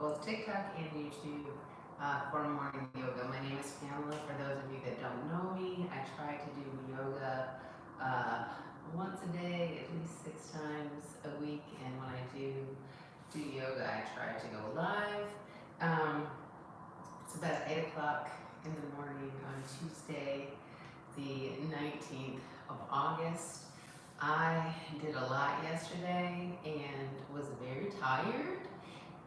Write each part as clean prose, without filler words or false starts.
both TikTok and YouTube for morning yoga. My name is Pamela. For those of you that don't know me, I try to do yoga once a day, at least 6 times a week. And when I do yoga, I try to go live. It's about 8 o'clock in the morning on Tuesday, the 19th of August. I did a lot yesterday and was very tired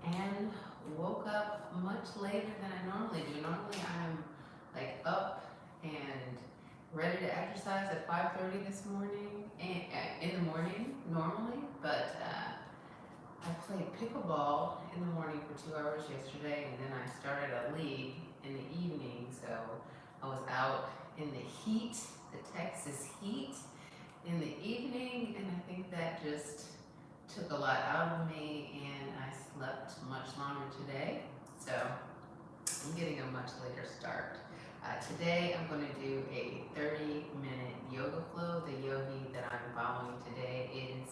and woke up much later than I normally do. Normally I'm like up and ready to exercise at 5:30 this morning, and in the morning normally, but I played pickleball in the morning for 2 hours yesterday, and then I started a league in the evening, so I was out in the heat, the Texas heat, in the evening, and I think that just took a lot out of me, and I slept much longer today, so I'm getting a much later start. Today I'm going to do a 30-minute yoga flow. The yogi that I'm following today is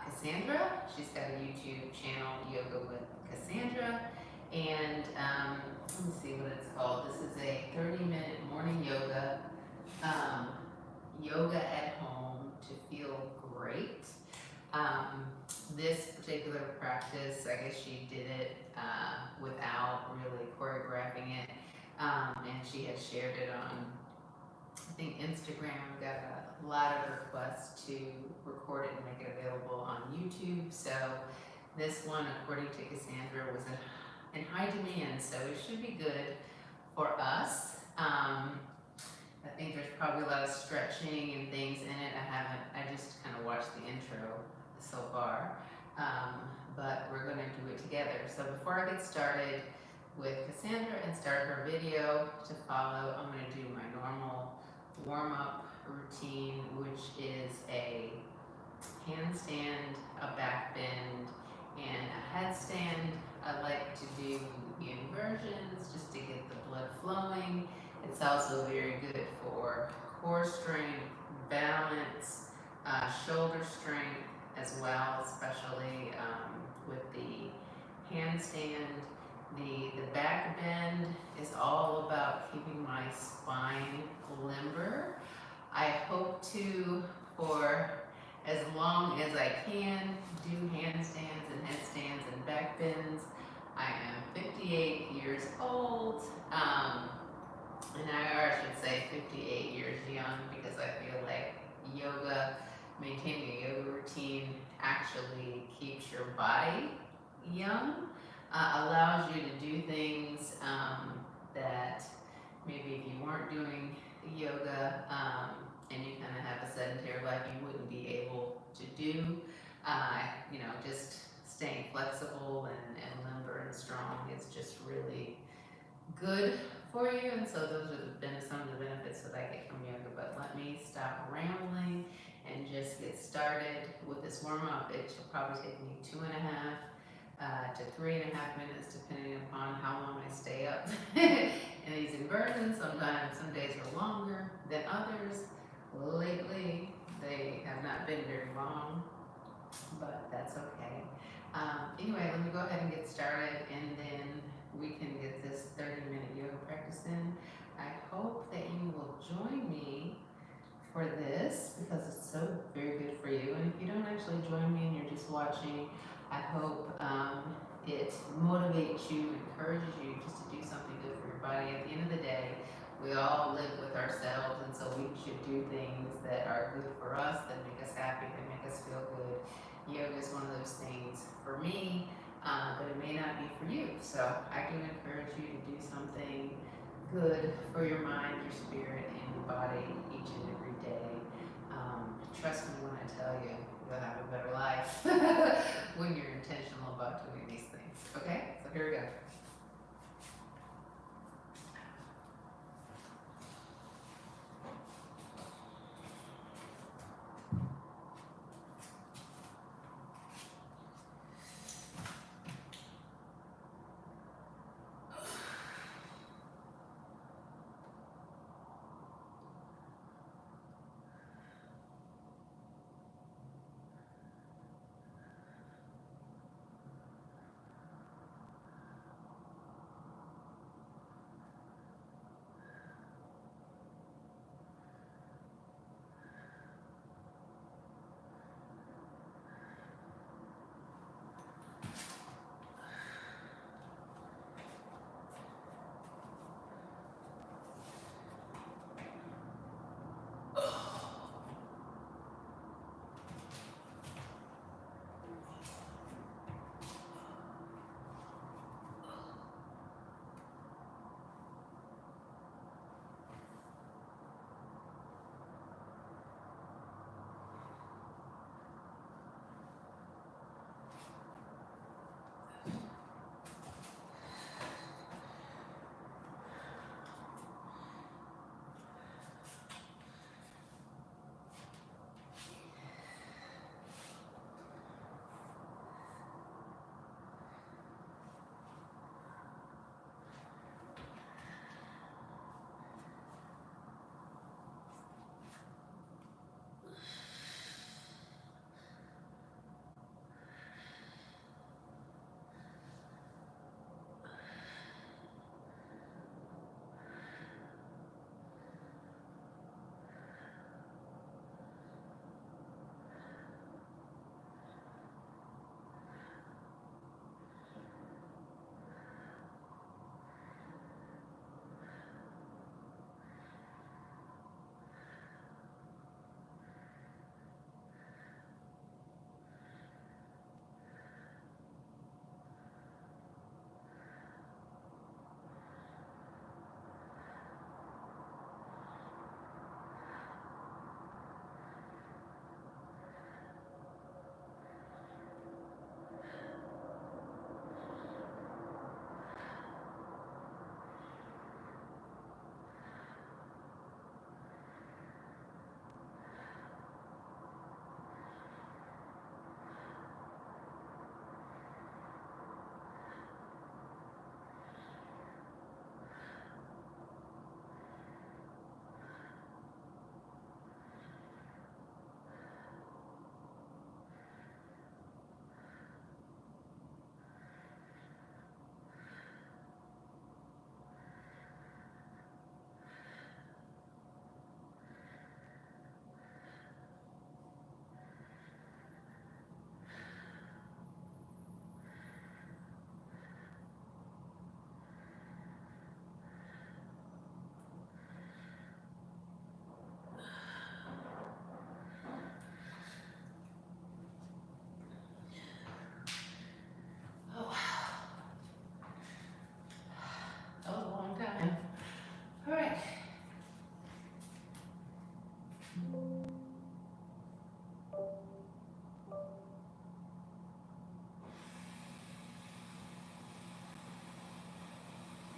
Cassandra. She's got a YouTube channel, Yoga with Cassandra, and let me see what it's called. This is a 30-minute morning yoga, yoga at home to feel great. This particular practice, I guess she did it without really choreographing it, and she had shared it on, I think, Instagram. Got a lot of requests to record it and make it available on YouTube. So this one, according to Cassandra, was in high demand, so it should be good for us. I think there's probably a lot of stretching and things in it. I just kind of watched the intro so far, but we're going to do it together. So before I get started with Cassandra and start her video to follow, I'm going to do my normal warm-up routine, which is a handstand, a back bend, and a headstand. I like to do inversions just to get the blood flowing. It's also very good for core strength, balance, shoulder strength as well, especially with the handstand. The back bend is all about keeping my spine limber. I hope to, for as long as I can, do handstands and headstands and back bends. I am 58 years old, and I should say 58 years young, because I feel like yoga, maintaining a yoga routine actually keeps your body young, allows you to do things that maybe if you weren't doing yoga and you kind of have a sedentary life, you wouldn't be able to do. Just staying flexible and limber and strong is just really good for you, and so those are some of the benefits that I get from yoga. But let me stop rambling and just get started with this warm-up. It should probably take me 2.5 to 3.5 minutes, depending upon how long I stay up in these inversions. Sometimes some days are longer than others. Lately they have not been very long, but that's okay. Anyway, let me go ahead and get started, and then we can get this 30-minute yoga practice in. I hope that you will join me for this, because it's so very good for you. And if you don't actually join me and you're just watching, I hope it motivates you, encourages you just to do something good for your body. At the end of the day, we all live with ourselves, and so we should do things that are good for us, that make us happy, that make us feel good. Yoga is one of those things for me, but it may not be for you. So I do encourage you to do something good for your mind, your spirit, and your body each and every day. Trust me when I tell you, you'll have a better life when you're intentional about doing these things. Okay, so here we go.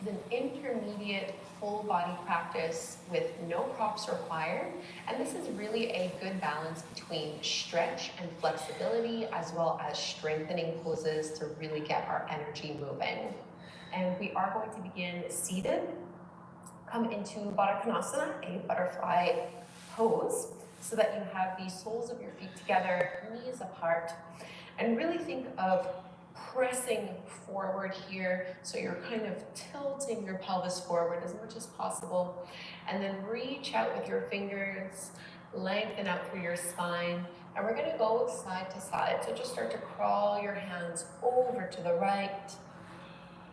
is an intermediate full body practice with no props required. And this is really a good balance between stretch and flexibility, as well as strengthening poses to really get our energy moving. And we are going to begin seated. Come into Baddha Konasana, a butterfly pose, so that you have the soles of your feet together, knees apart, and really think of pressing forward here. So you're kind of tilting your pelvis forward as much as possible, and then reach out with your fingers, lengthen out through your spine, and we're gonna go side to side. So just start to crawl your hands over to the right,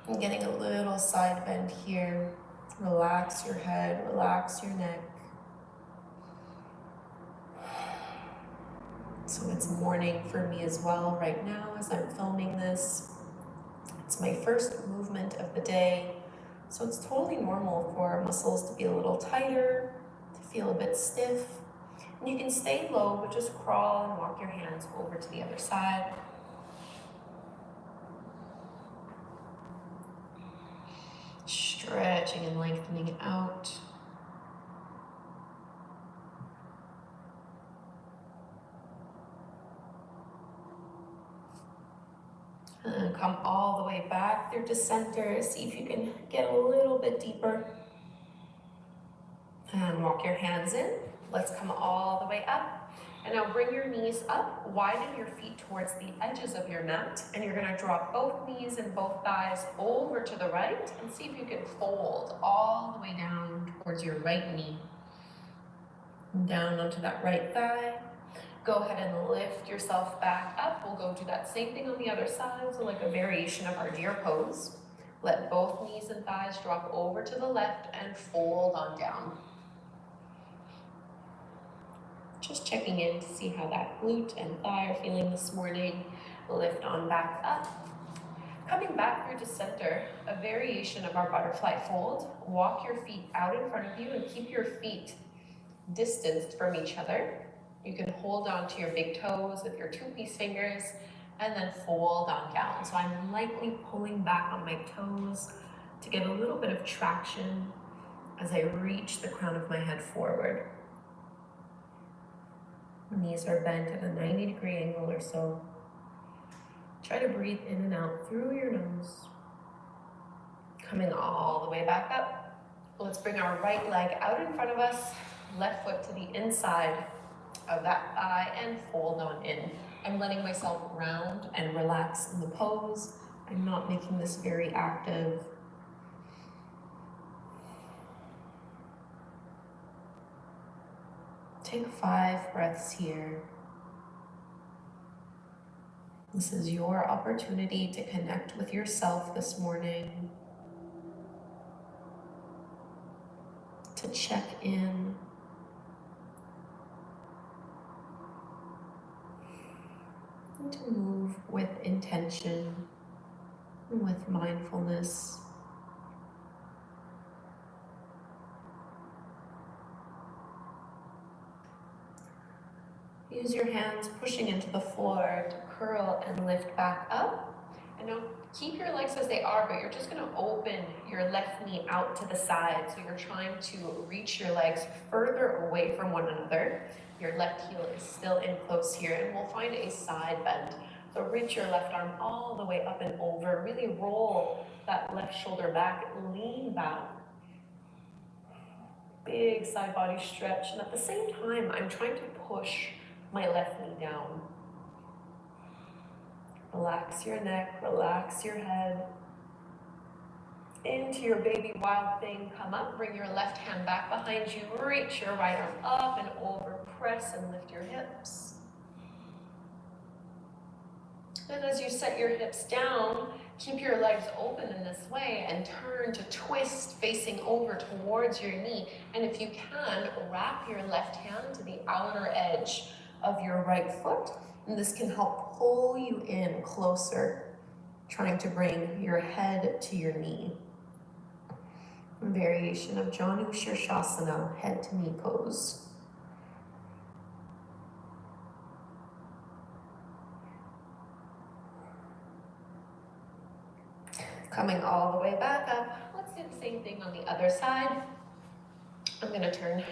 and getting a little side bend here. Relax your head, relax your neck. So it's morning for me as well right now as I'm filming this. It's my first movement of the day, so it's totally normal for our muscles to be a little tighter, to feel a bit stiff. And you can stay low, but just crawl and walk your hands over to the other side. Stretching and lengthening out. And come all the way back through to center. See if you can get a little bit deeper. And walk your hands in. Let's come all the way up. And now bring your knees up, widen your feet towards the edges of your mat, and you're gonna drop both knees and both thighs over to the right, and see if you can fold all the way down towards your right knee. And down onto that right thigh. Go ahead and lift yourself back up. We'll go do that same thing on the other side, so like a variation of our deer pose. Let both knees and thighs drop over to the left and fold on down. Just checking in to see how that glute and thigh are feeling this morning. Lift on back up. Coming back through to center, a variation of our butterfly fold. Walk your feet out in front of you and keep your feet distanced from each other. You can hold on to your big toes with your 2-piece fingers and then fold on down. So I'm lightly pulling back on my toes to get a little bit of traction as I reach the crown of my head forward. Knees are bent at a 90-degree angle or so. Try to breathe in and out through your nose. Coming all the way back up. Let's bring our right leg out in front of us, left foot to the inside of that thigh and fold on in. I'm letting myself round and relax in the pose. I'm not making this very active. Take 5 breaths here. This is your opportunity to connect with yourself this morning, to check in, and to move with intention and with mindfulness. Use your hands pushing into the floor to curl and lift back up. And now keep your legs as they are, but you're just going to open your left knee out to the side. So you're trying to reach your legs further away from one another. Your left heel is still in close here, and we'll find a side bend. So reach your left arm all the way up and over. Really roll that left shoulder back, lean back. Big side body stretch. And at the same time, I'm trying to push my left knee down. Relax your neck, relax your head. Into your baby wild thing, come up, bring your left hand back behind you, reach your right arm up and over, press and lift your hips. And as you set your hips down, keep your legs open in this way and turn to twist facing over towards your knee. And if you can, wrap your left hand to the outer edge of your right foot, and this can help pull you in closer, trying to bring your head to your knee. A variation of Janu Shirshasana, head to knee pose. Coming all the way back up, let's do the same thing on the other side. I'm gonna turn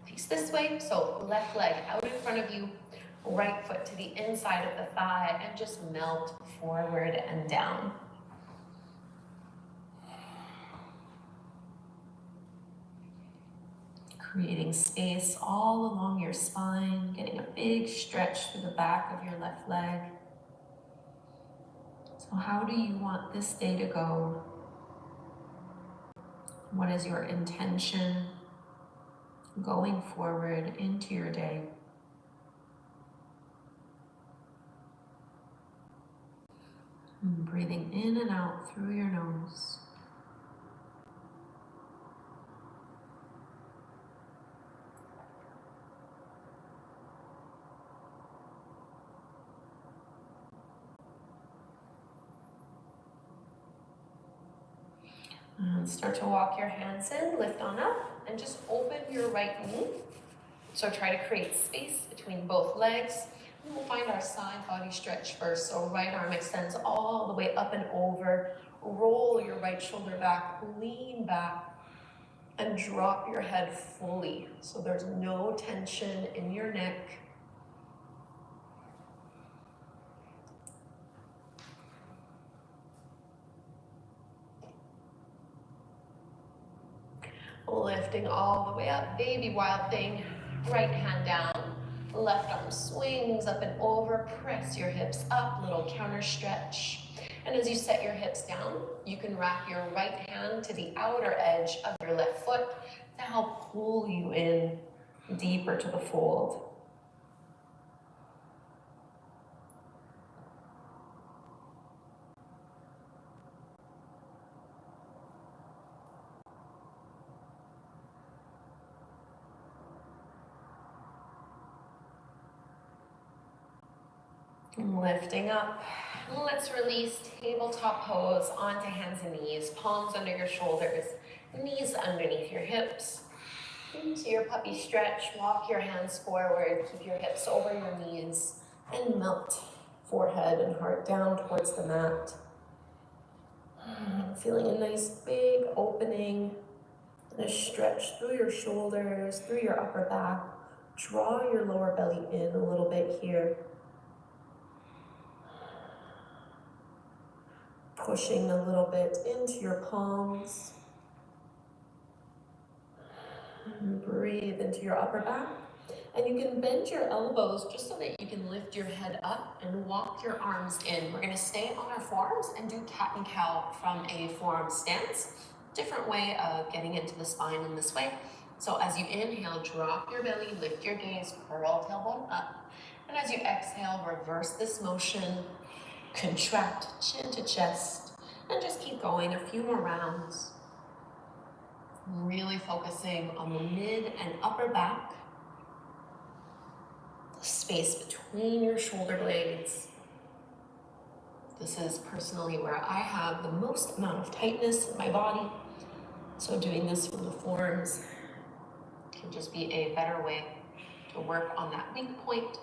face this way, so left leg out in front of you, right foot to the inside of the thigh, and just melt forward and down. Creating space all along your spine, getting a big stretch through the back of your left leg. So how do you want this day to go? What is your intention going forward into your day? And breathing in and out through your nose. And start to walk your hands in, lift on up, and just open your right knee. So try to create space between both legs. And we'll find our side body stretch first. So right arm extends all the way up and over. Roll your right shoulder back, lean back, and drop your head fully. So there's no tension in your neck. Lifting all the way up, baby wild thing. Right hand down, left arm swings up and over. Press your hips up, little counter stretch. And as you set your hips down, you can wrap your right hand to the outer edge of your left foot to help pull you in deeper to the fold. Lifting up, let's release tabletop pose onto hands and knees, palms under your shoulders, knees underneath your hips. Into your puppy stretch, walk your hands forward, keep your hips over your knees, and melt forehead and heart down towards the mat. Feeling a nice big opening and a stretch through your shoulders, through your upper back. Draw your lower belly in a little bit here. Pushing a little bit into your palms. And breathe into your upper back. And you can bend your elbows just so that you can lift your head up and walk your arms in. We're going to stay on our forearms and do cat and cow from a forearm stance. Different way of getting into the spine in this way. So as you inhale, drop your belly, lift your gaze, curl tailbone up. And as you exhale, reverse this motion. Contract chin to chest, and just keep going a few more rounds. Really focusing on the mid and upper back, the space between your shoulder blades. This is personally where I have the most amount of tightness in my body, so doing this from the forearms can just be a better way to work on that weak point.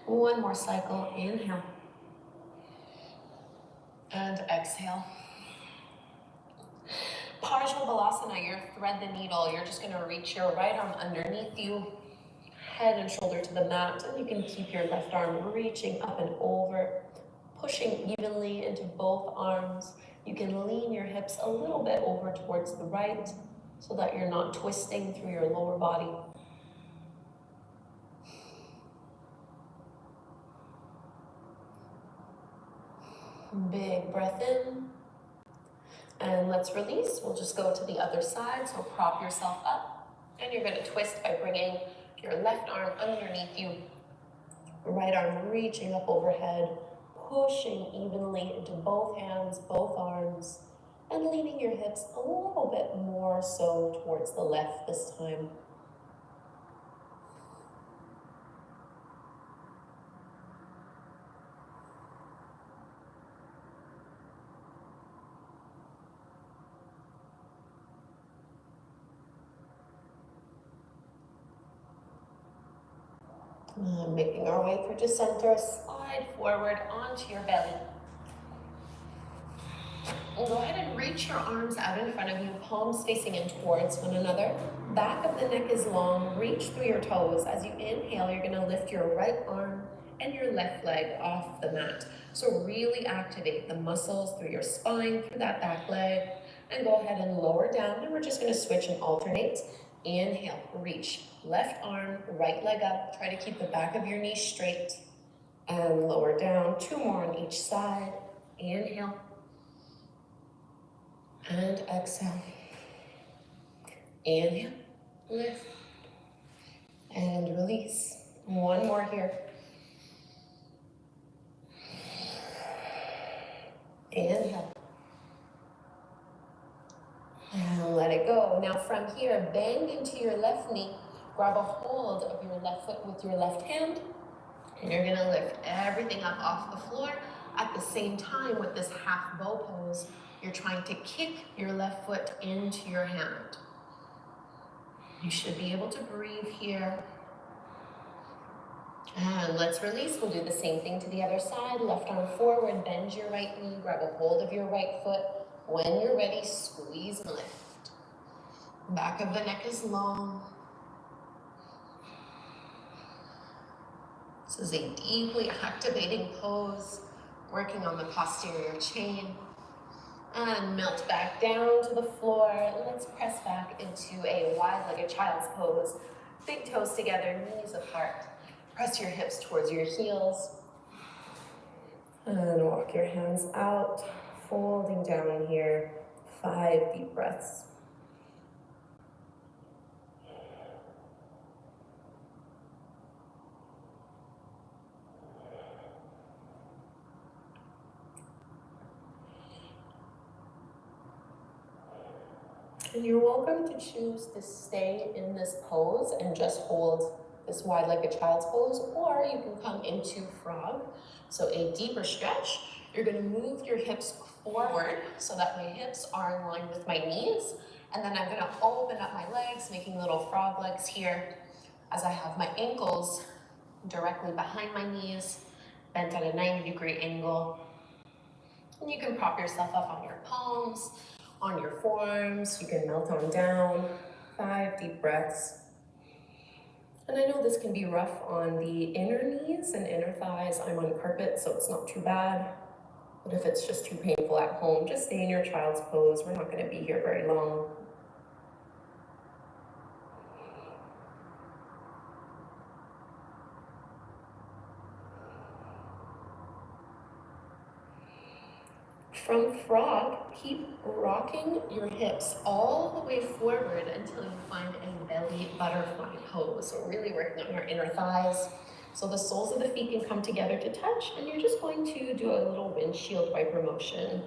One more cycle, inhale. And exhale. Parshvabalasana, your thread the needle. You're just gonna reach your right arm underneath you, head and shoulder to the mat, and you can keep your left arm reaching up and over, pushing evenly into both arms. You can lean your hips a little bit over towards the right so that you're not twisting through your lower body. Big breath in, and let's release. We'll just go to the other side, so prop yourself up, and you're going to twist by bringing your left arm underneath you, right arm reaching up overhead, pushing evenly into both hands, both arms, and leaning your hips a little bit more so towards the left this time. Making our way through to center, slide forward onto your belly. And go ahead and reach your arms out in front of you, palms facing in towards one another. Back of the neck is long, reach through your toes. As you inhale, you're gonna lift your right arm and your left leg off the mat. So really activate the muscles through your spine, through that back leg, and go ahead and lower down. And we're just gonna switch and alternate. Inhale, reach, left arm, right leg up. Try to keep the back of your knee straight. And lower down, 2 more on each side. Inhale. And exhale. Inhale, lift, and release. 1 more here. Inhale. And let it go. Now from here, bend into your left knee. Grab a hold of your left foot with your left hand. And you're gonna lift everything up off the floor. At the same time, with this half bow pose, you're trying to kick your left foot into your hand. You should be able to breathe here. And let's release. We'll do the same thing to the other side. Left arm forward, bend your right knee, grab a hold of your right foot. When you're ready, squeeze and lift. Back of the neck is long. This is a deeply activating pose, working on the posterior chain. And melt back down to the floor. Let's press back into a wide-legged child's pose. Big toes together, knees apart. Press your hips towards your heels. And walk your hands out, folding down here. 5 deep breaths. And you're welcome to choose to stay in this pose and just hold this wide-legged child's pose, or you can come into frog. So a deeper stretch. You're gonna move your hips forward so that my hips are in line with my knees. And then I'm gonna open up my legs, making little frog legs here as I have my ankles directly behind my knees, bent at a 90-degree angle. And you can prop yourself up on your palms, on your forearms. You can melt on down. 5 deep breaths. And I know this can be rough on the inner knees and inner thighs. I'm on carpet, so it's not too bad. But if it's just too painful at home, just stay in your child's pose. We're not going to be here very long. From frog, keep rocking your hips all the way forward until you find a belly butterfly pose. So really working on your inner thighs. So the soles of the feet can come together to touch, and you're just going to do a little windshield wiper motion.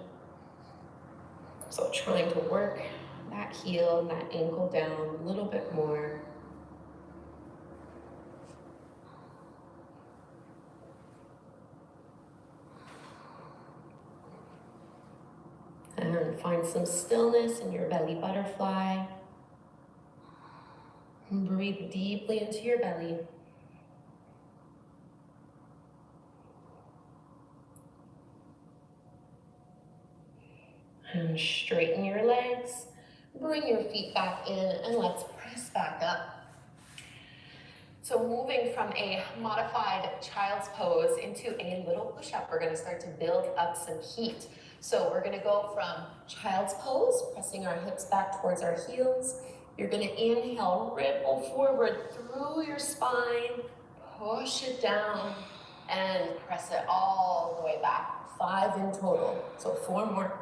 So trying to work that heel, that ankle down a little bit more. And find some stillness in your belly butterfly. And breathe deeply into your belly. And straighten your legs. Bring your feet back in and let's press back up. So moving from a modified child's pose into a little push-up, we're going to start to build up some heat. So we're gonna go from child's pose, pressing our hips back towards our heels. You're gonna inhale, ripple forward through your spine, push it down, and press it all the way back. 5 in total, so 4 more.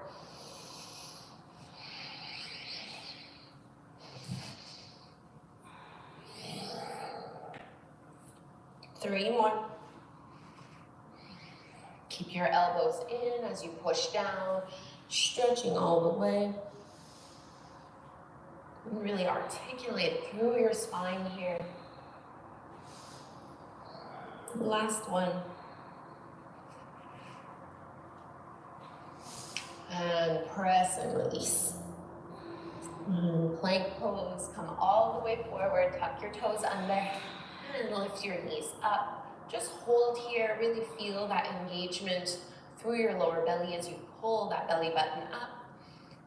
Three more. Keep your elbows in as you push down, stretching all the way. And really articulate through your spine here. Last one. And press and release. And plank pose, come all the way forward, tuck your toes under, and lift your knees up. Just hold here, really feel that engagement through your lower belly as you pull that belly button up.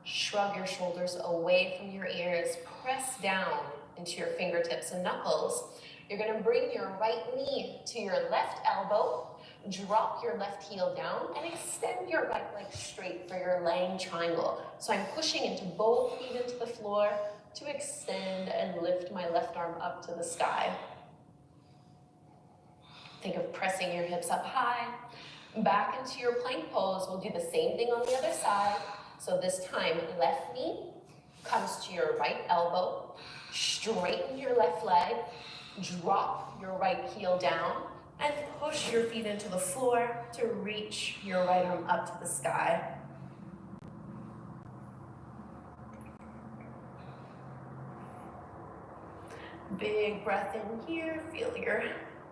Shrug your shoulders away from your ears. Press down into your fingertips and knuckles. You're going to bring your right knee to your left elbow. Drop your left heel down and extend your right leg straight for your laying triangle. So I'm pushing into both feet into the floor to extend and lift my left arm up to the sky. Think of pressing your hips up high. Back into your plank pose. We'll do the same thing on the other side. So this time, left knee comes to your right elbow. Straighten your left leg. Drop your right heel down and push your feet into the floor to reach your right arm up to the sky. Big breath in here. Feel your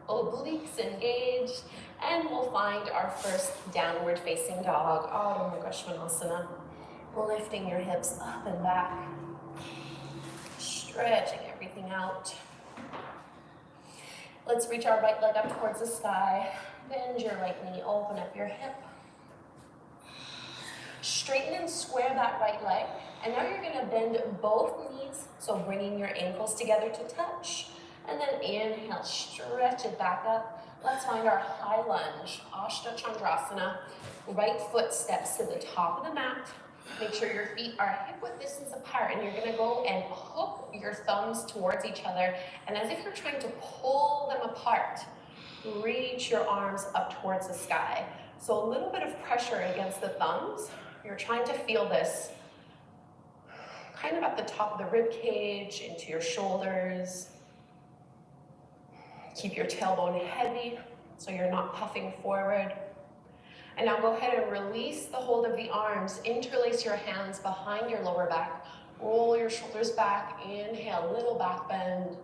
obliques engaged, and we'll find our first downward facing dog, Adho Mukha Svanasana. Lifting your hips up and back, stretching everything out. Let's reach our right leg up towards the sky. Bend your right knee, open up your hip. Straighten and square that right leg. And now you're gonna bend both knees, so bringing your ankles together to touch. And then inhale, stretch it back up. Let's find our high lunge, Ashta Chandrasana. Right foot steps to the top of the mat. Make sure your feet are hip-width distance apart, and you're gonna go and hook your thumbs towards each other. And as if you're trying to pull them apart, reach your arms up towards the sky. So a little bit of pressure against the thumbs. You're trying to feel this kind of at the top of the rib cage, into your shoulders. Keep your tailbone heavy so you're not puffing forward. And now go ahead and release the hold of the arms. Interlace your hands behind your lower back. Roll your shoulders back. Inhale, little back bend.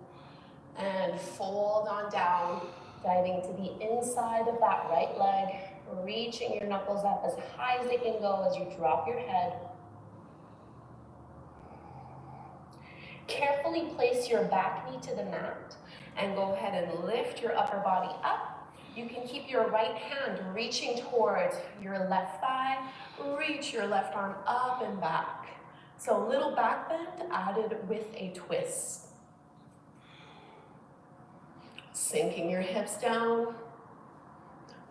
And fold on down, diving to the inside of that right leg. Reaching your knuckles up as high as they can go as you drop your head. Carefully place your back knee to the mat and go ahead and lift your upper body up. You can keep your right hand reaching towards your left thigh. Reach your left arm up and back. So a little back bend added with a twist. Sinking your hips down.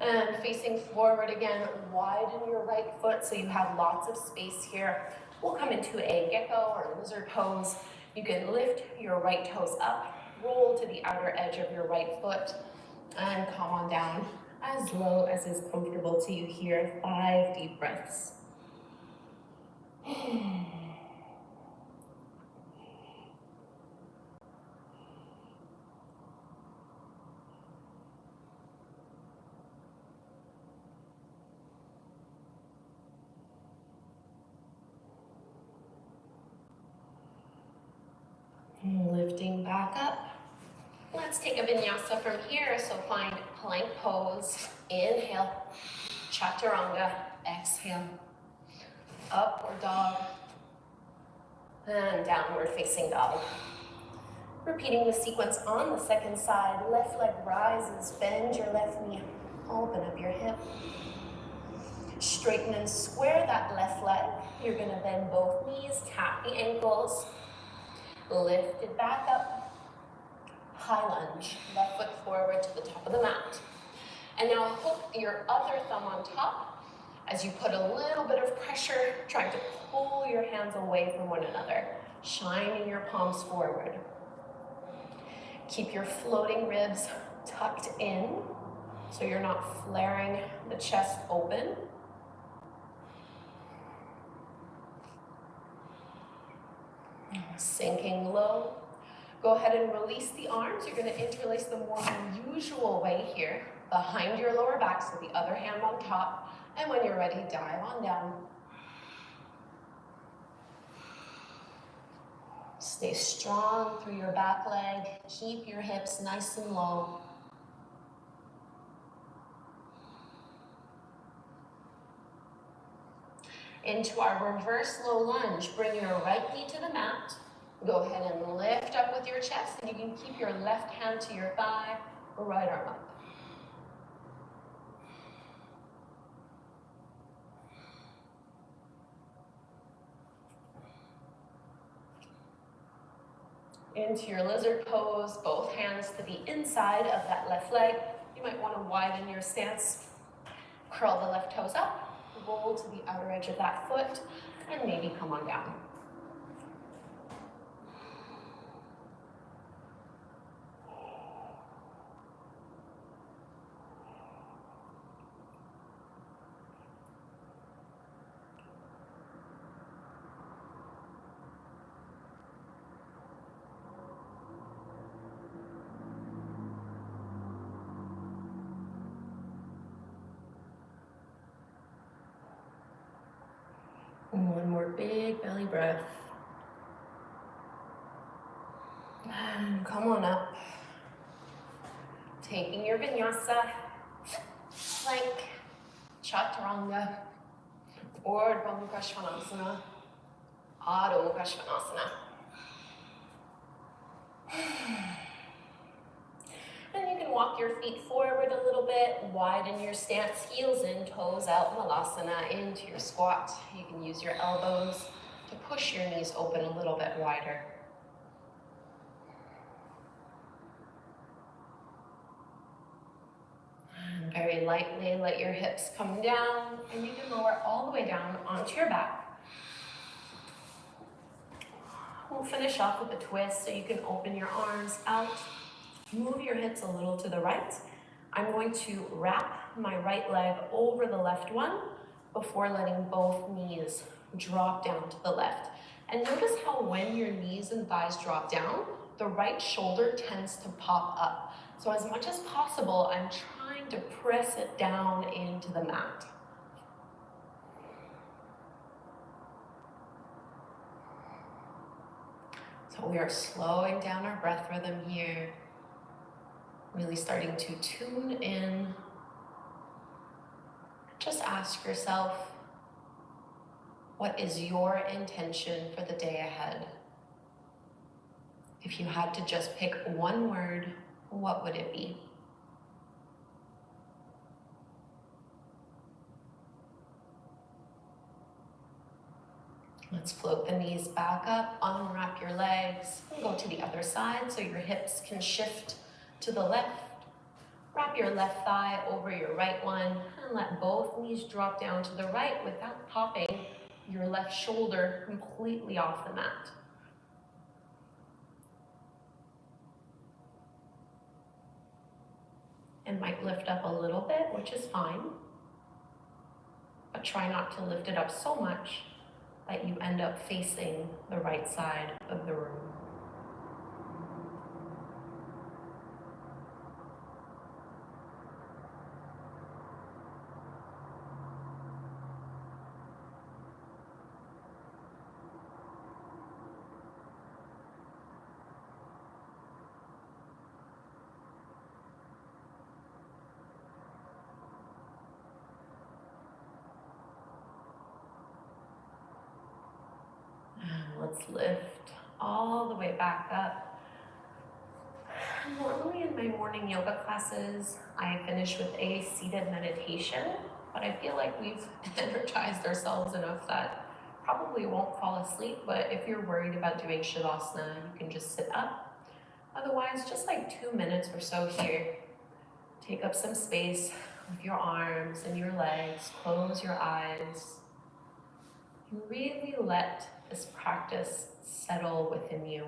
And facing forward again, widen your right foot so you have lots of space here. We'll come into a gecko or lizard pose. You can lift your right toes up, roll to the outer edge of your right foot, and come on down as low as is comfortable to you here. 5 deep breaths. Lifting back up. Let's take a vinyasa from here. So find plank pose. Inhale, chaturanga. Exhale, upward dog. And downward facing dog. Repeating the sequence on the second side. Left leg rises, bend your left knee. Open up your hip. Straighten and square that left leg. You're gonna bend both knees, tap the ankles. Lift it back up, high lunge, left foot forward to the top of the mat. And now hook your other thumb on top as you put a little bit of pressure, trying to pull your hands away from one another, shining your palms forward. Keep your floating ribs tucked in so you're not flaring the chest open. Sinking low. Go ahead and release the arms. You're going to interlace them more unusual way here, behind your lower back, so the other hand on top. And when you're ready, dive on down. Stay strong through your back leg. Keep your hips nice and low. Into our reverse low lunge. Bring your right knee to the mat. Go ahead and lift up with your chest, and you can keep your left hand to your thigh, right arm up. Into your lizard pose, both hands to the inside of that left leg. You might want to widen your stance. Curl the left toes up, roll to the outer edge of that foot, and maybe come on down. One more big belly breath. And come on up. Taking your vinyasa, plank, chaturanga, or Urdhva Mukha Svanasana, Adho Mukha Svanasana. And you can walk your feet forward a little bit, widen your stance, heels in, toes out, Malasana into your squat. You can use your elbows to push your knees open a little bit wider. And very lightly let your hips come down, and you can lower all the way down onto your back. We'll finish off with a twist, so you can open your arms out. Move your hips a little to the right. I'm going to wrap my right leg over the left one before letting both knees drop down to the left. And notice how when your knees and thighs drop down, the right shoulder tends to pop up. So as much as possible, I'm trying to press it down into the mat. So we are slowing down our breath rhythm here. Really starting to tune in. Just ask yourself, what is your intention for the day ahead? If you had to just pick one word, what would it be? Let's float the knees back up, unwrap your legs, and go to the other side so your hips can shift to the left. Wrap your left thigh over your right one and let both knees drop down to the right without popping your left shoulder completely off the mat. It might lift up a little bit, which is fine, but try not to lift it up so much that you end up facing the right side of the room. Let's lift all the way back up. Normally in my morning yoga classes, I finish with a seated meditation, but I feel like we've energized ourselves enough that probably won't fall asleep, but if you're worried about doing Shavasana, you can just sit up. Otherwise, just like 2 minutes or so here. Take up some space with your arms and your legs, close your eyes, and really let this practice settle within you.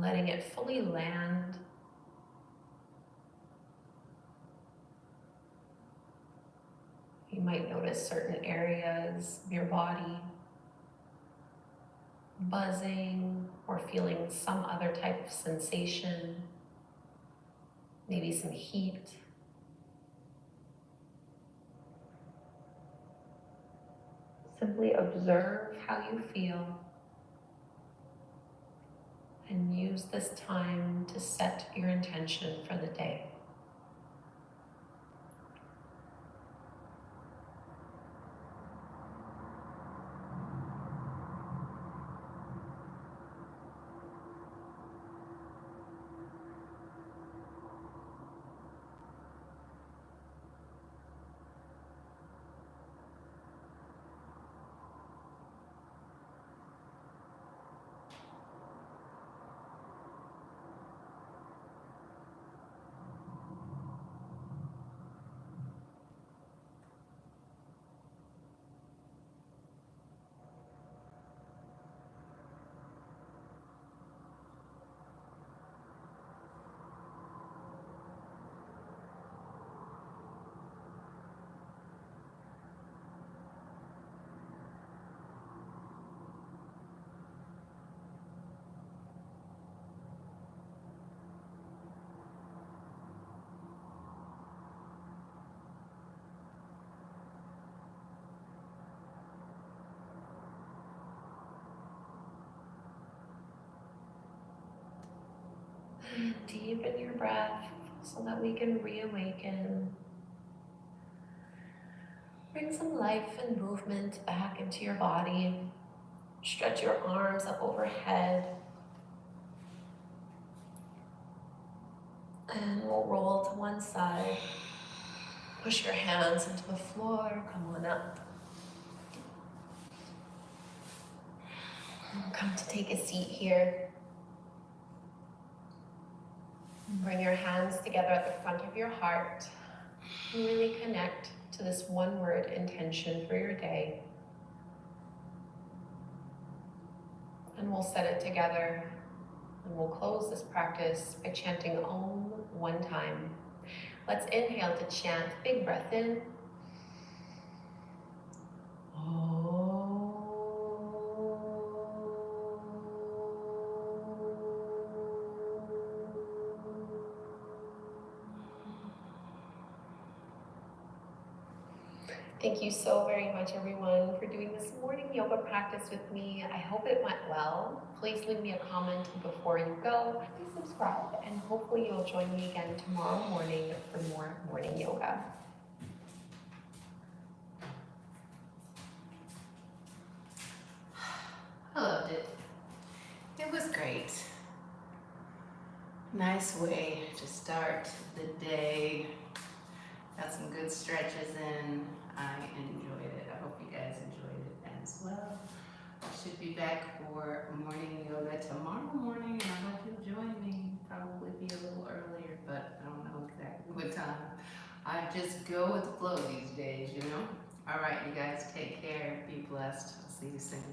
Letting it fully land. You might notice certain areas of your body buzzing or feeling some other type of sensation, maybe some heat. Simply observe how you feel and use this time to set your intention for the day. And deepen your breath so that we can reawaken. Bring some life and movement back into your body. Stretch your arms up overhead. And we'll roll to one side. Push your hands into the floor. Come on up. Come to take a seat here. Bring your hands together at the front of your heart. And really connect to this one word intention for your day. And we'll set it together. And we'll close this practice by chanting Om one time. Let's inhale to chant. Big breath in. Thank you so very much, everyone, for doing this morning yoga practice with me. I hope it went well. Please leave me a comment before you go. Please subscribe, and hopefully you'll join me again tomorrow morning for more morning yoga. I loved it. It was great. Nice way to start the day. Got some good stretches in. I enjoyed it. I hope you guys enjoyed it as well. I should be back for morning yoga tomorrow morning, and I hope you'll join me. Probably be a little earlier, but I don't know exactly what time. I just go with the flow these days, you know? All right, you guys take care. Be blessed. I'll see you soon.